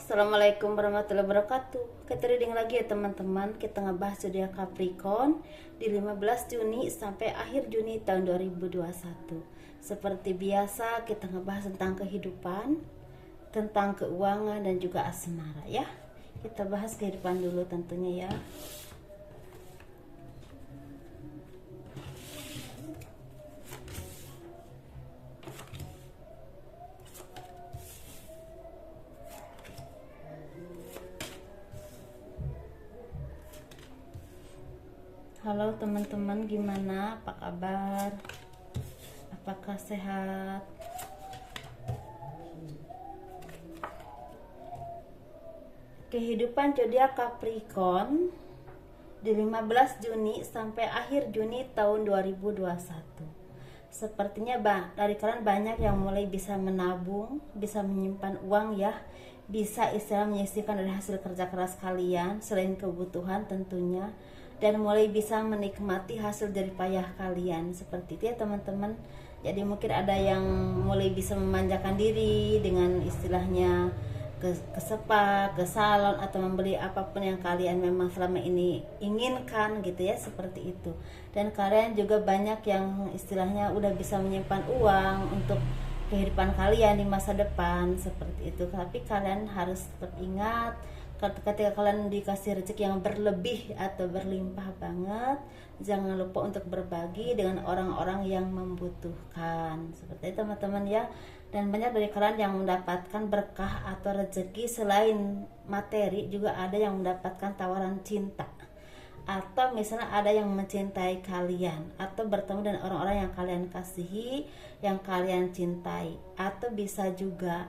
Assalamualaikum warahmatullahi wabarakatuh. Kita reading lagi ya teman-teman. Kita ngebahas zodiak Capricorn di 15 Juni sampai akhir Juni tahun 2021. Seperti biasa kita ngebahas tentang kehidupan, tentang keuangan dan juga asmara ya. Kita bahas kehidupan dulu tentunya ya. Halo teman-teman, gimana? Apa kabar? Apakah sehat? Kehidupan zodiak Capricorn di 15 Juni sampai akhir Juni tahun 2021. Sepertinya dari kalian banyak yang mulai bisa menabung, bisa menyimpan uang ya, bisa istilah menyisihkan dari hasil kerja keras kalian selain kebutuhan tentunya, dan mulai bisa menikmati hasil dari payah kalian seperti itu ya teman-teman. Jadi mungkin ada yang mulai bisa memanjakan diri dengan istilahnya ke spa, ke salon, atau membeli apapun yang kalian memang selama ini inginkan gitu ya, seperti itu. Dan kalian juga banyak yang istilahnya udah bisa menyimpan uang untuk kehidupan kalian di masa depan seperti itu. Tapi kalian harus tetap ingat, ketika kalian dikasih rezeki yang berlebih atau berlimpah banget, jangan lupa untuk berbagi dengan orang-orang yang membutuhkan seperti itu teman-teman ya. Dan banyak dari kalian yang mendapatkan berkah atau rezeki selain materi, juga ada yang mendapatkan tawaran cinta, atau misalnya ada yang mencintai kalian, atau bertemu dengan orang-orang yang kalian kasihi, yang kalian cintai. Atau bisa juga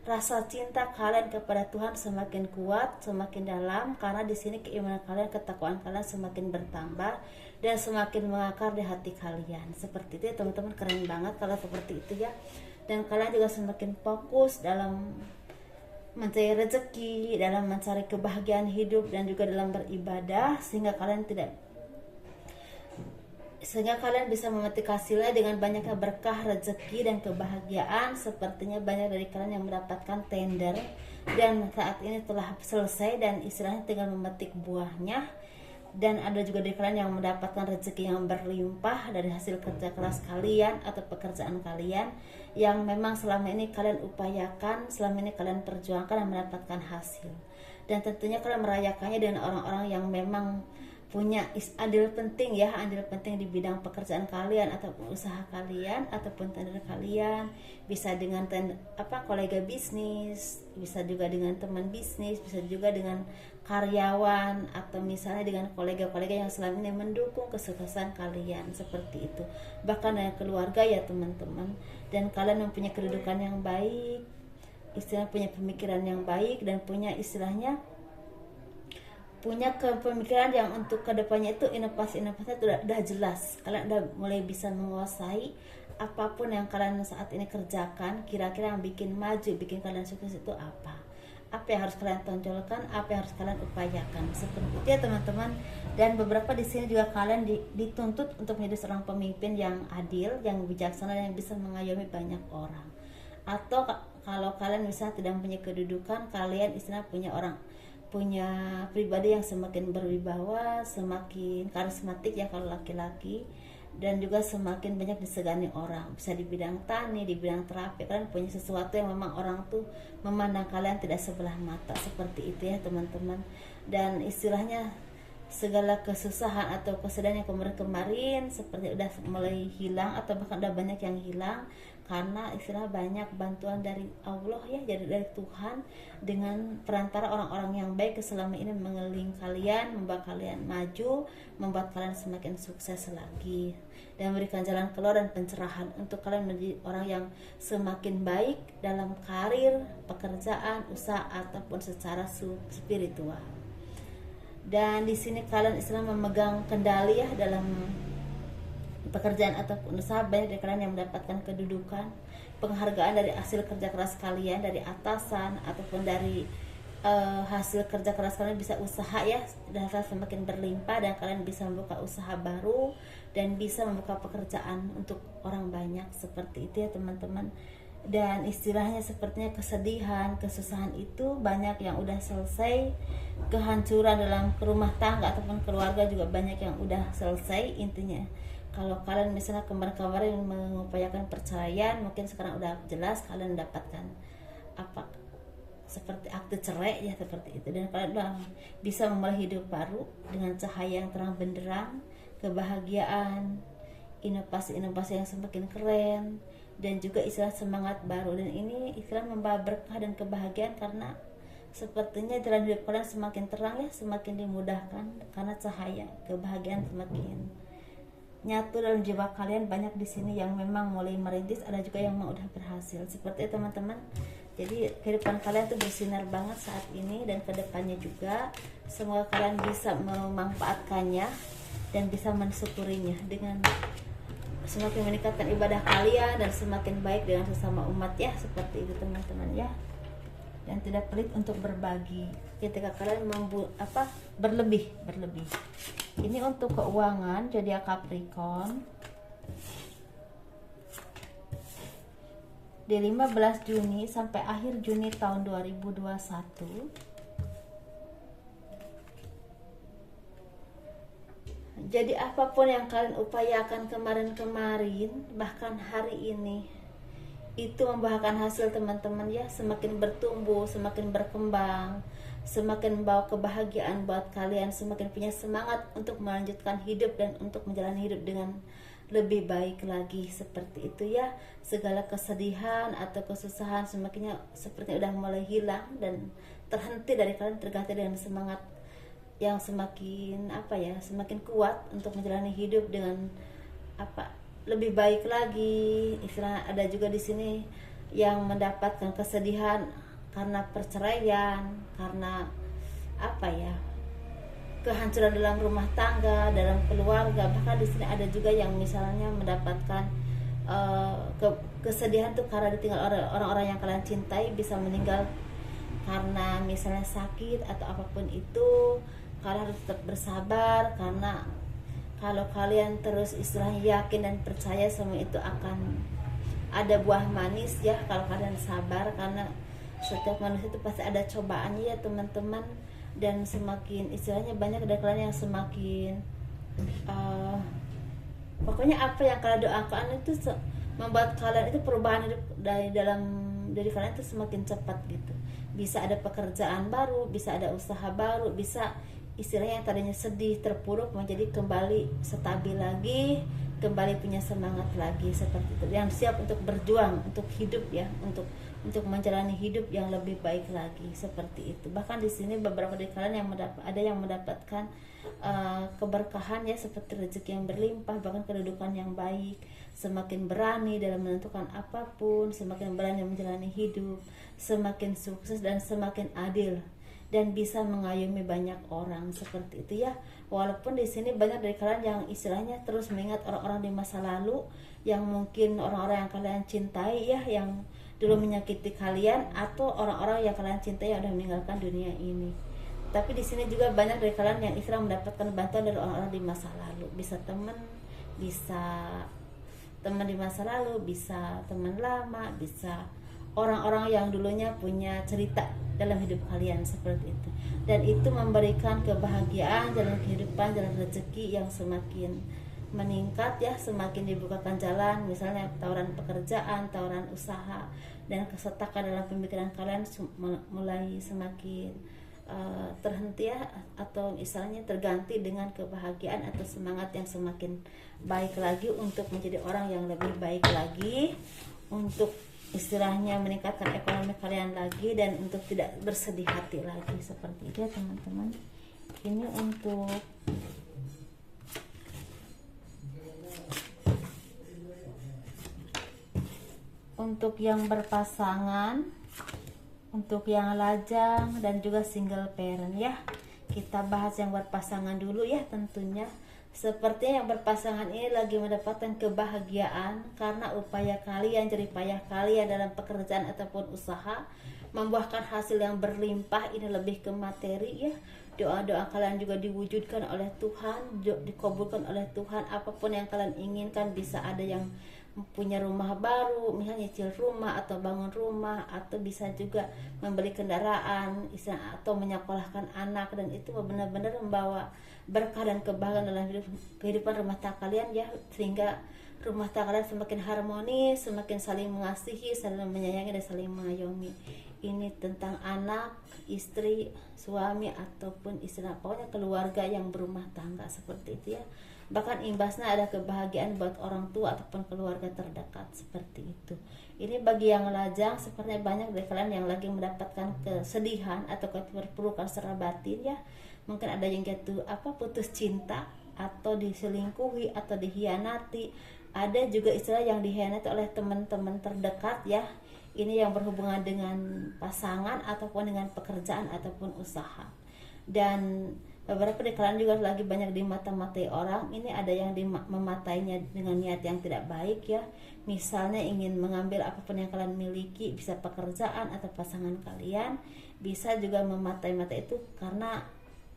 rasa cinta kalian kepada Tuhan semakin kuat, semakin dalam, karena di sini keimanan kalian, ketakwaan kalian semakin bertambah dan semakin mengakar di hati kalian. Seperti itu ya teman-teman, keren banget kalau seperti itu ya. Dan kalian juga semakin fokus dalam mencari rezeki, dalam mencari kebahagiaan hidup, dan juga dalam beribadah, sehingga kalian bisa memetik hasilnya dengan banyaknya berkah, rezeki, dan kebahagiaan. Sepertinya banyak dari kalian yang mendapatkan tender dan saat ini telah selesai dan istilahnya tinggal memetik buahnya. Dan ada juga dari kalian yang mendapatkan rezeki yang berlimpah dari hasil kerja keras kalian atau pekerjaan kalian yang memang selama ini kalian upayakan, selama ini kalian perjuangkan dan mendapatkan hasil. Dan tentunya kalian merayakannya dengan orang-orang yang memang punya andil penting di bidang pekerjaan kalian ataupun usaha kalian ataupun tender kalian. Bisa dengan kolega bisnis, bisa juga dengan teman bisnis, bisa juga dengan karyawan, atau misalnya dengan kolega-kolega yang selama ini mendukung kesuksesan kalian seperti itu. Bahkan dengan keluarga ya teman-teman. Dan kalian mempunyai kedudukan yang baik, istilahnya punya pemikiran yang baik, dan punya kepemikiran yang untuk kedepannya itu inovasi-inovasinya udah jelas. Kalian udah mulai bisa menguasai apapun yang kalian saat ini kerjakan. Kira-kira yang bikin maju, bikin kalian sukses itu apa yang harus kalian tonjolkan, apa yang harus kalian upayakan seperti itu ya teman-teman. Dan beberapa di sini juga kalian dituntut untuk menjadi seorang pemimpin yang adil, yang bijaksana, yang bisa mengayomi banyak orang. Atau kalau kalian misalnya tidak punya kedudukan, kalian istilah punya pribadi yang semakin berwibawa, semakin karismatik ya kalau laki-laki, dan juga semakin banyak disegani orang. Bisa di bidang tani, di bidang terapi, kalian punya sesuatu yang memang orang tuh memandang kalian tidak sebelah mata seperti itu ya teman-teman. Dan istilahnya segala kesusahan atau kesedihan yang kemarin seperti udah mulai hilang, atau bahkan udah banyak yang hilang karena istilah banyak bantuan dari Allah ya, jadi dari Tuhan, dengan perantara orang-orang yang baik selama ini mengelilingi kalian, membuat kalian maju, membuat kalian semakin sukses lagi, dan memberikan jalan keluar dan pencerahan untuk kalian menjadi orang yang semakin baik dalam karir, pekerjaan, usaha, ataupun secara spiritual. Dan di sini kalian istilah memegang kendali ya dalam pekerjaan ataupun usaha. Banyak dari kalian yang mendapatkan kedudukan, penghargaan dari hasil kerja keras kalian, dari atasan ataupun dari hasil kerja keras kalian, bisa usaha ya, dan semakin berlimpah, dan kalian bisa membuka usaha baru dan bisa membuka pekerjaan untuk orang banyak seperti itu ya teman-teman. Dan istilahnya sepertinya kesedihan, kesusahan itu banyak yang udah selesai, kehancuran dalam rumah tangga ataupun keluarga juga banyak yang udah selesai. Intinya kalau kalian misalnya kemarin-kemarin mengupayakan perceraian, mungkin sekarang udah jelas kalian dapatkan apa seperti akte cerai ya, seperti itu, dan kalian udah bisa memulai hidup baru dengan cahaya yang terang benderang, kebahagiaan, inovasi-inovasi yang semakin keren, dan juga istilah semangat baru. Dan ini istilah membawa berkah dan kebahagiaan karena sepertinya jalan hidup kalian semakin terang ya, semakin dimudahkan karena cahaya kebahagiaan semakin nyatu dalam jiwa kalian. Banyak di sini yang memang mulai merintis, ada juga yang mau udah berhasil seperti itu teman-teman. Jadi kehidupan kalian tuh bersinar banget saat ini dan kedepannya juga. Semoga kalian bisa memanfaatkannya dan bisa mensyukurinya dengan semakin meningkatkan ibadah kalian dan semakin baik dengan sesama umat ya, seperti itu teman-teman ya. Dan tidak pelit untuk berbagi ketika kalian berlebih. Ini untuk keuangan zodiak Capricorn di 15 Juni sampai akhir Juni tahun 2021. Jadi apapun yang kalian upayakan kemarin-kemarin, bahkan hari ini, itu membuahkan hasil teman-teman ya. Semakin bertumbuh, semakin berkembang, semakin membawa kebahagiaan buat kalian, semakin punya semangat untuk melanjutkan hidup dan untuk menjalani hidup dengan lebih baik lagi, seperti itu ya. Segala kesedihan atau kesusahan semakinnya sepertinya udah mulai hilang dan terhenti dari kalian, terganti dengan semangat yang semakin semakin kuat untuk menjalani hidup dengan lebih baik lagi. Istilah ada juga di sini yang mendapatkan kesedihan karena perceraian, karena kehancuran dalam rumah tangga, dalam keluarga. Bahkan di sini ada juga yang misalnya mendapatkan kesedihan tuh karena ditinggal orang-orang yang kalian cintai, bisa meninggal karena misalnya sakit atau apapun itu. Kalian harus tetap bersabar, karena kalau kalian terus istilahnya yakin dan percaya semua itu akan ada buah manis ya kalau kalian sabar. Karena setiap manusia itu pasti ada cobaannya ya teman-teman. Dan semakin istilahnya banyak dari kalian yang semakin pokoknya apa yang kalian doakan itu membuat kalian itu perubahan hidup dari kalian itu semakin cepat gitu. Bisa ada pekerjaan baru, bisa ada usaha baru, bisa istilahnya yang tadinya sedih, terpuruk menjadi kembali stabil lagi, kembali punya semangat lagi, seperti itu. Yang siap untuk berjuang, untuk hidup ya, untuk menjalani hidup yang lebih baik lagi, seperti itu. Bahkan di sini beberapa dari kalian ada yang mendapatkan keberkahan ya, seperti rezeki yang berlimpah, bahkan kedudukan yang baik, semakin berani dalam menentukan apapun, semakin berani menjalani hidup, semakin sukses dan semakin adil, dan bisa mengayomi banyak orang, seperti itu ya. Walaupun di sini banyak dari kalian yang istilahnya terus mengingat orang-orang di masa lalu, yang mungkin orang-orang yang kalian cintai ya, yang dulu menyakiti kalian, atau orang-orang yang kalian cintai yang sudah meninggalkan dunia ini. Tapi di sini juga banyak dari kalian yang istilah mendapatkan bantuan dari orang-orang di masa lalu. Bisa teman di masa lalu, bisa teman lama, bisa orang-orang yang dulunya punya cerita dalam hidup kalian, seperti itu. Dan itu memberikan kebahagiaan, jalan kehidupan, jalan rezeki yang semakin meningkat ya, semakin dibukakan jalan, misalnya tawaran pekerjaan, tawaran usaha, dan kesetakan dalam pemikiran kalian mulai semakin terhenti ya, atau misalnya terganti dengan kebahagiaan atau semangat yang semakin baik lagi untuk menjadi orang yang lebih baik lagi, untuk istilahnya meningkatkan ekonomi kalian lagi, dan untuk tidak bersedih hati lagi, seperti itu ya teman-teman. Ini untuk yang berpasangan, untuk yang lajang, dan juga single parent ya. Kita bahas yang berpasangan dulu ya tentunya. Sepertinya yang berpasangan ini lagi mendapatkan kebahagiaan karena upaya kalian, jerih payah kalian dalam pekerjaan ataupun usaha membuahkan hasil yang berlimpah. Ini lebih ke materi ya. Doa-doa kalian juga diwujudkan oleh Tuhan, dikabulkan oleh Tuhan. Apapun yang kalian inginkan bisa ada yang punya rumah baru, misalnya nyicil rumah atau bangun rumah, atau bisa juga membeli kendaraan atau menyekolahkan anak, dan itu benar-benar membawa berkah dan kebahagiaan dalam kehidupan rumah tangga kalian ya, sehingga rumah tangga kalian semakin harmonis, semakin saling mengasihi, saling menyayangi, dan saling mengayomi. Ini tentang anak, istri, suami, ataupun istilah pokoknya keluarga yang berumah tangga seperti itu ya. Bahkan imbasnya ada kebahagiaan buat orang tua ataupun keluarga terdekat seperti itu. Ini bagi yang lajang, sepertinya banyak dari kalian yang lagi mendapatkan kesedihan atau keterpurukan secara batin ya. Mungkin ada yang jatuh putus cinta, atau diselingkuhi, atau dihianati. Ada juga istilah yang dihianati oleh teman-teman terdekat ya. Ini yang berhubungan dengan pasangan ataupun dengan pekerjaan ataupun usaha. Dan beberapa dari kalian juga lagi banyak dimata-matai orang. Ini ada yang mematainya dengan niat yang tidak baik ya. Misalnya ingin mengambil apapun yang kalian miliki, bisa pekerjaan atau pasangan kalian. Bisa juga mematai-matai itu karena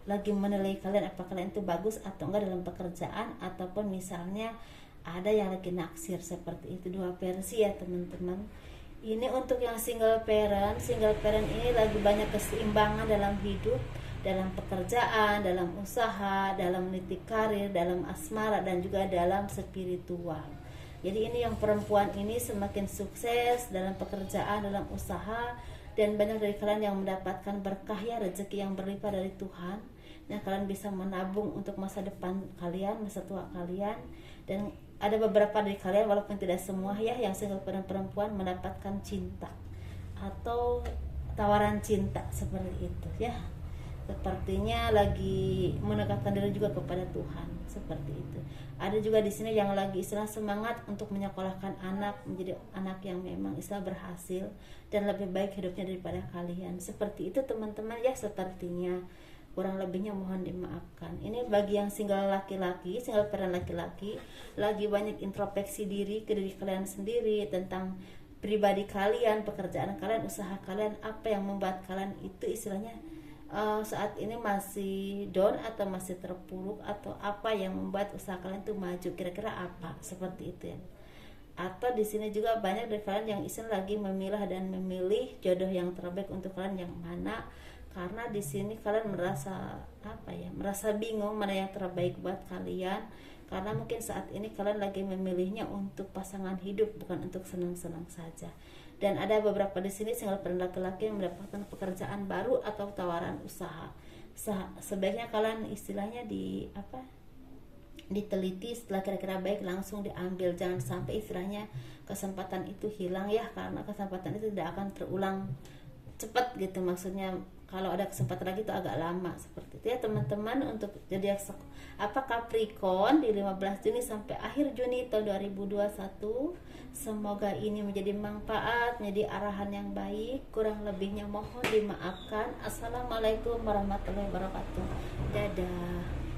lagi menilai kalian apakah kalian itu bagus atau enggak dalam pekerjaan, ataupun misalnya ada yang lagi naksir seperti itu. Dua versi ya teman-teman. Ini untuk yang single parent ini lagi banyak keseimbangan dalam hidup, dalam pekerjaan, dalam usaha, dalam meniti karir, dalam asmara, dan juga dalam spiritual. Jadi ini yang perempuan ini semakin sukses dalam pekerjaan, dalam usaha, dan banyak dari kalian yang mendapatkan berkah ya, rezeki yang berlimpah dari Tuhan. Nah, kalian bisa menabung untuk masa depan kalian, masa tua kalian. Dan ada beberapa dari kalian, walaupun tidak semua ya, yang single parent perempuan mendapatkan cinta atau tawaran cinta seperti itu ya. Sepertinya lagi mendekatkan diri juga kepada Tuhan seperti itu. Ada juga di sini yang lagi istilah semangat untuk menyekolahkan anak menjadi anak yang memang istilah berhasil dan lebih baik hidupnya daripada kalian. Seperti itu teman-teman ya, sepertinya. Kurang lebihnya mohon dimaafkan. Ini bagi yang single laki-laki, single parent laki-laki, lagi banyak introspeksi diri ke diri kalian sendiri tentang pribadi kalian, pekerjaan kalian, usaha kalian, apa yang membuat kalian itu istilahnya saat ini masih down atau masih terpuruk, atau apa yang membuat usaha kalian itu maju, kira-kira apa seperti itu ya. Atau di sini juga banyak dari kalian yang istilah lagi memilah dan memilih jodoh yang terbaik untuk kalian yang mana, karena di sini kalian merasa bingung mana yang terbaik buat kalian, karena mungkin saat ini kalian lagi memilihnya untuk pasangan hidup, bukan untuk senang-senang saja. Dan ada beberapa di sini single parent laki-laki yang mendapatkan pekerjaan baru atau tawaran usaha. Sebaiknya kalian istilahnya diteliti, setelah kira-kira baik langsung diambil, jangan sampai istilahnya kesempatan itu hilang ya, karena kesempatan itu tidak akan terulang cepat gitu, maksudnya kalau ada kesempatan lagi itu agak lama seperti itu ya teman-teman. Untuk jadi Capricorn di 15 Juni sampai akhir Juni tahun 2021, semoga ini menjadi manfaat, menjadi arahan yang baik. Kurang lebihnya mohon dimaafkan. Assalamualaikum warahmatullahi wabarakatuh. Dadah.